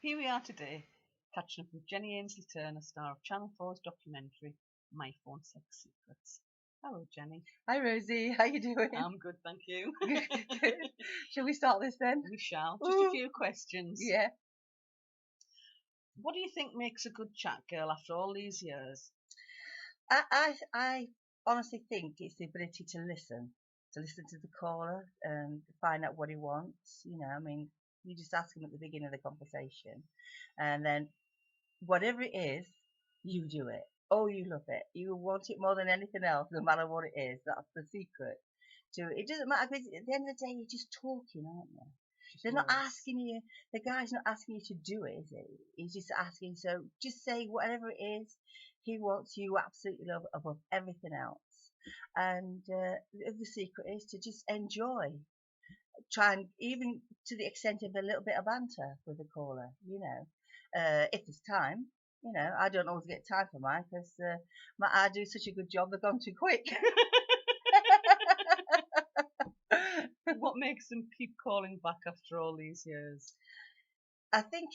Here we are today, catching up with Jenny Ainsley-Turner, star of Channel 4's documentary, My Phone Sex Secrets. Hello, Jenny. Hi Rosie, how you doing? I'm good, thank you. Good. Shall we start this then? We shall. Just a few questions. Yeah. What do you think makes a good chat girl after all these years? I honestly think it's the ability to listen to the caller and find out what he wants. I mean, you just ask him at the beginning of the conversation, and then whatever it is, you do it. Oh, you love it. You want it more than anything else, no matter what it is. That's the secret to it. It doesn't matter because at the end of the day, you're just talking, aren't you? They're not asking you. The guy's not asking you to do it, is he? He's just asking. So just say whatever it is he wants. You absolutely love above everything else. And the secret is to just enjoy. Try and even to the extent of a little bit of banter with the caller. If there's time. I don't always get time for mine because I do such a good job. They're gone too quick. What makes them keep calling back after all these years? I think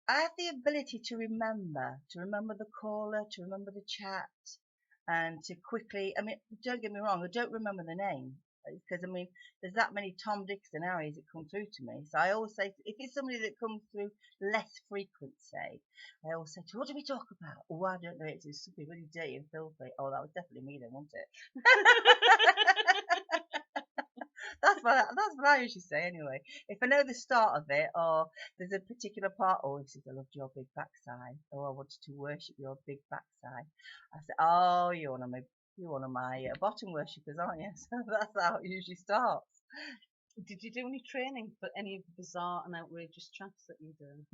I have the ability to remember the caller, to remember the chat, and to quickly. I mean, don't get me wrong, I don't remember the name because I mean, there's that many Tom, Dicks, and Harrys that come through to me. So I always say, if it's somebody that comes through less frequent, say, I always say, what do we talk about? Oh, I don't know. It's something really dirty and filthy. Oh, that was definitely me then, wasn't it? That's what I usually say anyway. If I know the start of it, or there's a particular part, oh, he says, I loved your big backside, or I wanted to worship your big backside. I say, oh, you're one of my bottom worshippers, aren't you? So that's how it usually starts. Did you do any training for any of the bizarre and outrageous chats that you do?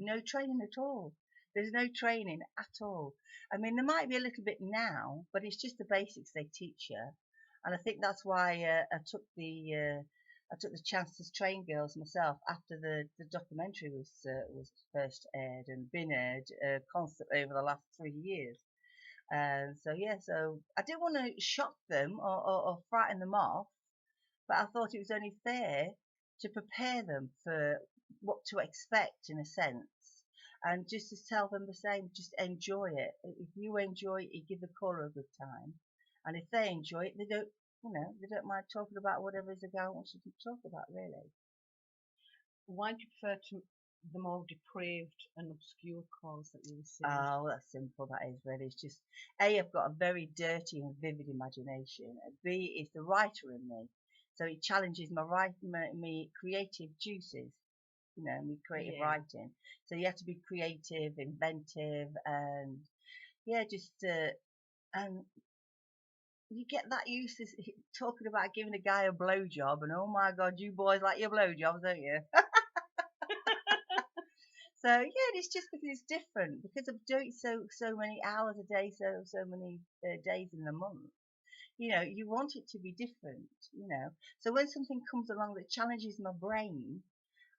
No training at all. There's no training at all. I mean, there might be a little bit now, but it's just the basics they teach you. And I think that's why I took the chance to train girls myself after the documentary was first aired and been aired constantly over the last 3 years. So I didn't want to shock them or frighten them off, but I thought it was only fair to prepare them for what to expect in a sense. And just to tell them the same, just enjoy it. If you enjoy it, you give the caller a good time. And if they enjoy it, they don't mind talking about whatever it is the guy wants you to talk about, really. Why do you prefer the more depraved and obscure calls that you receive? Oh, that's simple. That is really. It's just A, I've got a very dirty and vivid imagination. B, it's the writer in me, so it challenges my creative juices. Me creative writing. So you have to be creative, inventive, and yeah, just and you get that used to talking about giving a guy a blowjob, and oh my God, you boys like your blowjobs, don't you? So yeah, it's just because it's different because of doing so many hours a day, so many days in the month. You want it to be different. So when something comes along that challenges my brain,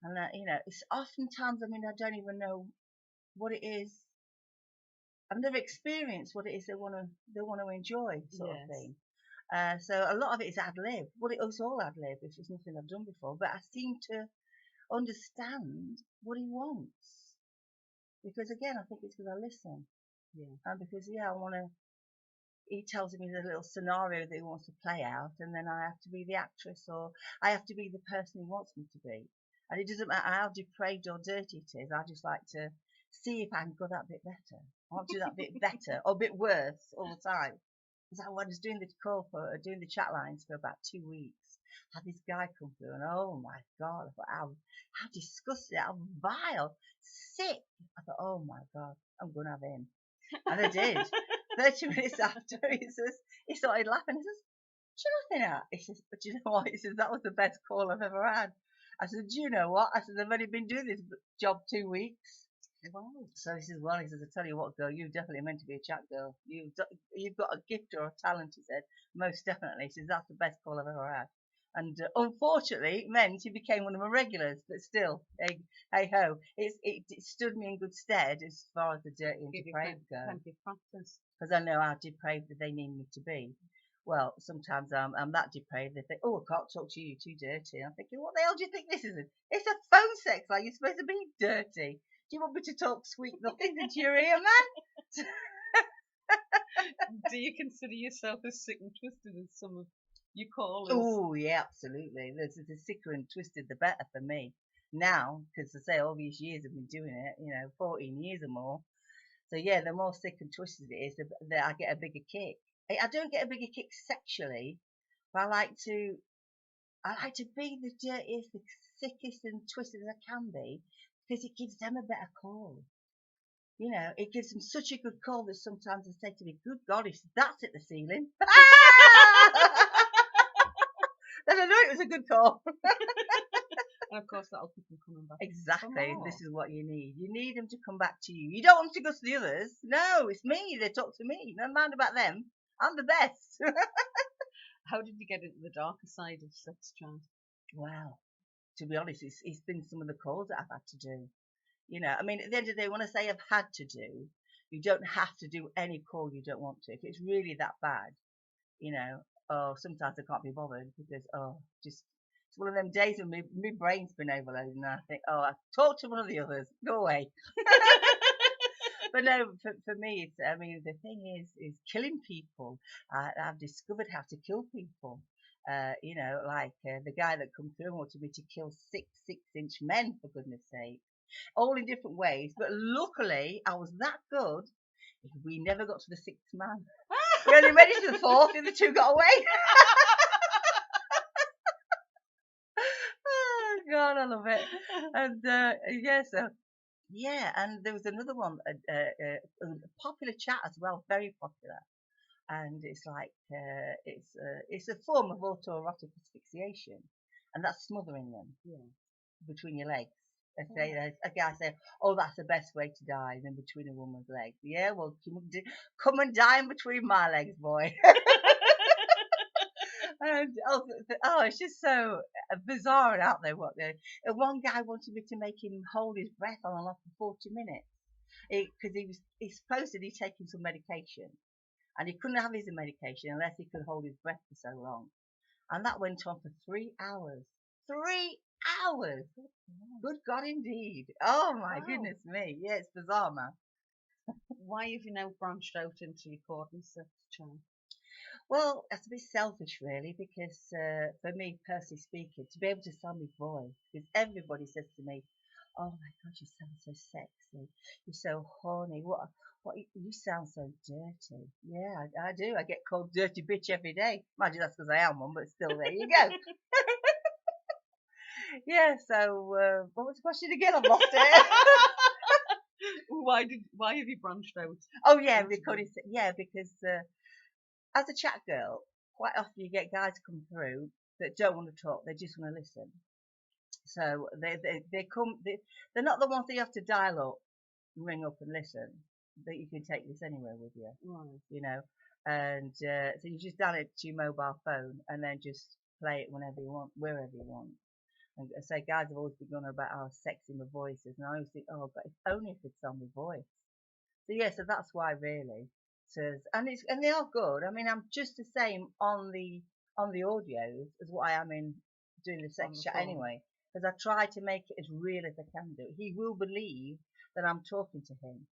and it's oftentimes, I mean, I don't even know what it is. I've never experienced what it is they want to enjoy, sort of thing. So a lot of it is ad lib. Well, it was all ad lib. It's nothing I've done before, but I seem to understand what he wants. Because again, I think it's because I listen. Yeah. And because I want to. He tells me the little scenario that he wants to play out, and then I have to be the actress, or I have to be the person he wants me to be. And it doesn't matter how depraved or dirty it is. I just like to see if I can go that bit better. I want to do that bit better or a bit worse all the time. Because I was doing doing the chat lines for about 2 weeks. I had this guy come through, and oh my God, I thought, how disgusting, how vile, sick. I thought, oh my God, I'm going to have him. And I did. 30 minutes after, he started laughing. He says, "What you laughing at?" He says, "But you know what?" He says, "That was the best call I've ever had." I said, "Do you know what?" I said, "I've only been doing this job 2 weeks." Wow. So he says, "Well," he says, "I tell you what, girl, you're definitely meant to be a chat girl. You've got a gift or a talent," he said. "Most definitely." He says, "That's the best call I've ever had." And unfortunately, it meant he became one of my regulars. But still, hey ho, it stood me in good stead as far as the dirty and depraved go. Plenty of practice. Because I know how depraved that they need me to be. Well, sometimes I'm that depraved. They think, oh, I can't talk to you, you're too dirty. I'm thinking, what the hell do you think this is? It's a phone sex line. You're supposed to be dirty. Do you want me to talk sweet nothing into your ear, man? Do you consider yourself as sick and twisted as some of your callers? Oh, yeah, absolutely. The sicker and twisted, the better for me. Now, because I say all these years I've been doing it, 14 years or more. So yeah, the more sick and twisted it is, the I get a bigger kick. I don't get a bigger kick sexually, but I like to be the dirtiest, the sickest and twisted as I can be, because it gives them a better call. It gives them such a good call that sometimes they say to me, "Good God, if that's at the ceiling," then I know it was a good call. And of course, that'll keep them coming back. Exactly. For This more. is what you need. You need them to come back to you. You don't want them to go to the others. No, it's me. They talk to me. No mind about them. I'm the best. How did you get into the darker side of sex, Chad? Wow. To be honest, it's been some of the calls that I've had to do. I mean, at the end of the day, when I say I've had to do, you don't have to do any call you don't want to. If it's really that bad, or sometimes I can't be bothered because, just, it's one of them days when my brain's been overloaded and I think, I talk to one of the others, go away. But no, for me, I mean, the thing is killing people. I've discovered how to kill people. The guy that come through wanted me to kill six-inch men, for goodness sake, all in different ways. But luckily, I was that good. We never got to the sixth man. We only made it to the fourth, and the two got away. Oh God, I love it. And and there was another one, a popular chat as well, very popular. And it's like it's a form of autoerotic asphyxiation, and that's smothering them between your legs. A guy said, "Oh, that's the best way to die, than between a woman's legs." Yeah, well, come and die in between my legs, boy. And it's just so bizarre and out there. One guy wanted me to make him hold his breath on and off for 40 minutes because he's supposedly taking some medication, and he couldn't have his medication unless he could hold his breath for so long. And that went on for 3 hours. 3 hours! Good God, indeed. Oh, my goodness me. Yeah, it's bizarre, man. Why have you now branched out into recording sex, Chad? Well, that's a bit selfish, really, because for me, personally speaking, to be able to sound my voice, because everybody says to me, "Oh my God, you sound so sexy. You're so horny. What? You sound so dirty." Yeah, I do. I get called dirty bitch every day. Imagine that's because I am one, but still, there you go. Yeah. So, what was the question again? I've lost it. Why have you branched out? Oh yeah, recording. Yeah, because as a chat girl, quite often you get guys come through that don't want to talk; they just want to listen. So they come. They're not the ones that you have to dial up, ring up, and listen. That you can take this anywhere with you, right. And so you just dial it to your mobile phone and then just play it whenever you want, wherever you want. And so guys have always been going about how sexy my voice is, and I always think, oh, but if only I could sound my voice. So yeah, so that's why really. And they are good. I mean, I'm just the same on the audios as what I am in doing the sex chat anyway, because I try to make it as real as I can do. He will believe that I'm talking to him.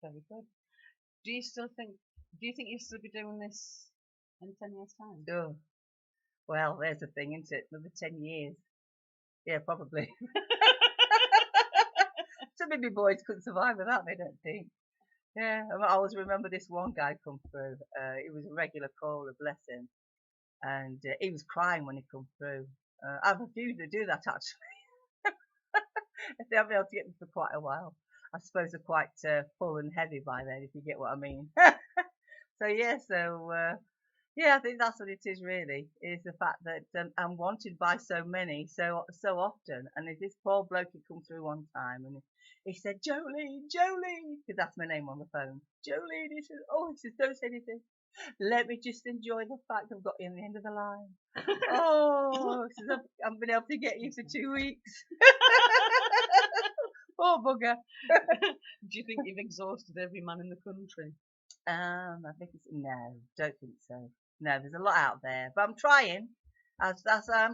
Very good. Do you think you'll still be doing this in 10 years' time? Oh, well, there's the thing, isn't it? Another 10 years. Yeah, probably. Some of my boys couldn't survive without me, I don't think. Yeah, I always remember this one guy come through. It was a regular caller, bless him, and he was crying when he come through. I've refused to do that actually. They haven't been able to get me for quite a while. I suppose they're quite full and heavy by then, if you get what I mean. Yeah, I think that's what it is really, is the fact that I'm wanted by so many so often. And there's this poor bloke who come through one time and he said, "Jolene, Jolene," because that's my name on the phone. "Jolene," he says, "don't say anything. Let me just enjoy the fact I've got you on the end of the line." Oh, he says, "I've been able to get you for 2 weeks." Poor bugger. Do you think you've exhausted every man in the country? I think no, don't think so. No, there's a lot out there, but I'm trying. I'm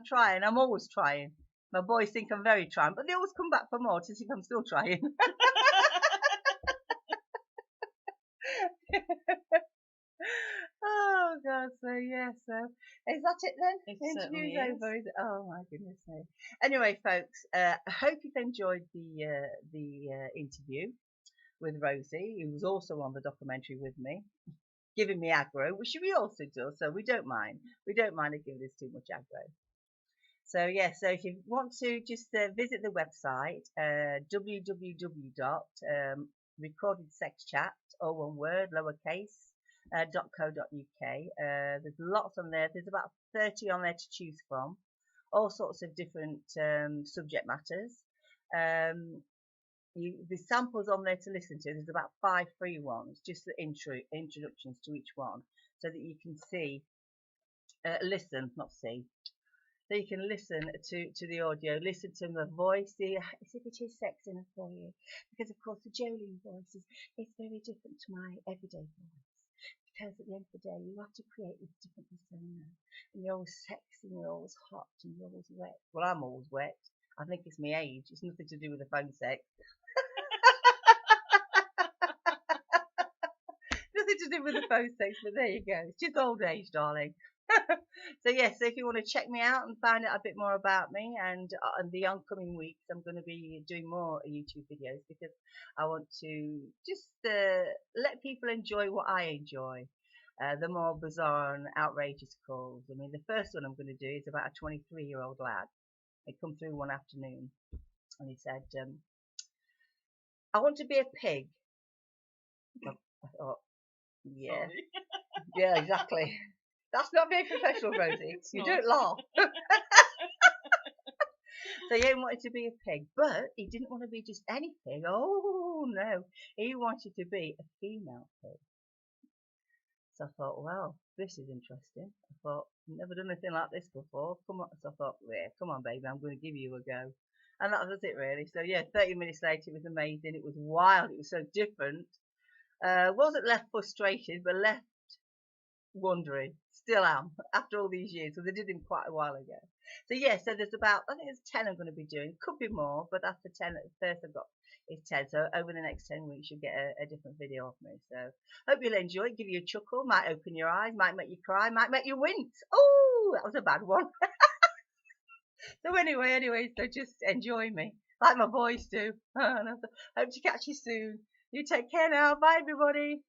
trying. I'm always trying. My boys think I'm very trying, but they always come back for more to see if I'm still trying. Oh God! So yeah, so is that it then? It The certainly interview's is. over. Is it? Oh my goodness me. Anyway, folks, I hope you've enjoyed the interview with Rosie, who was also on the documentary with me, giving me aggro, which we also do, so we don't mind. We don't mind if giving us too much aggro. So yeah, so if you want to just visit the website, www.recordedsexchat, all one word, lowercase, .co.uk. There's lots on there. There's about 30 on there to choose from, all sorts of different subject matters. The samples on there to listen to. There's about 5 free ones, just the introductions to each one, so that you can listen, not see. So you can listen to the audio, listen to the voice, see if it is sexy enough for you. Because of course the Jolene voice is very different to my everyday voice. Because at the end of the day you have to create this different persona. And you're always sexy and you're always hot and you're always wet. Well, I'm always wet. I think it's my age. It's nothing to do with the phone sex. Nothing to do with the phone sex, but there you go. It's just old age, darling. So yes, so if you want to check me out and find out a bit more about me and the oncoming weeks, I'm going to be doing more YouTube videos because I want to just let people enjoy what I enjoy. The more bizarre and outrageous calls. I mean, the first one I'm going to do is about a 23-year-old lad. He come through one afternoon and he said, I want to be a pig. I thought, yeah. Sorry. Yeah, exactly. That's not very professional, Rosie. You don't laugh. So he wanted to be a pig, but he didn't want to be just any pig. Oh no, he wanted to be a female pig. So I thought, well, this is interesting. I thought, never done anything like this before. Come on. So I thought, yeah, come on, baby, I'm going to give you a go. And that was it, really. So yeah, 30 minutes later, it was amazing. It was wild. It was so different. Wasn't left frustrated, but left wondering. Still am after all these years, because I did him quite a while ago. So yeah, so there's about, I think there's 10 I'm going to be doing. Could be more, but after 10, first I've got is 10. So over the next 10 weeks, you'll get a different video of me. So hope you'll enjoy it. Give you a chuckle, might open your eyes, might make you cry, might make you wince. Oh, that was a bad one. So anyway, so just enjoy me like my boys do. And I hope to catch you soon. You take care now. Bye, everybody.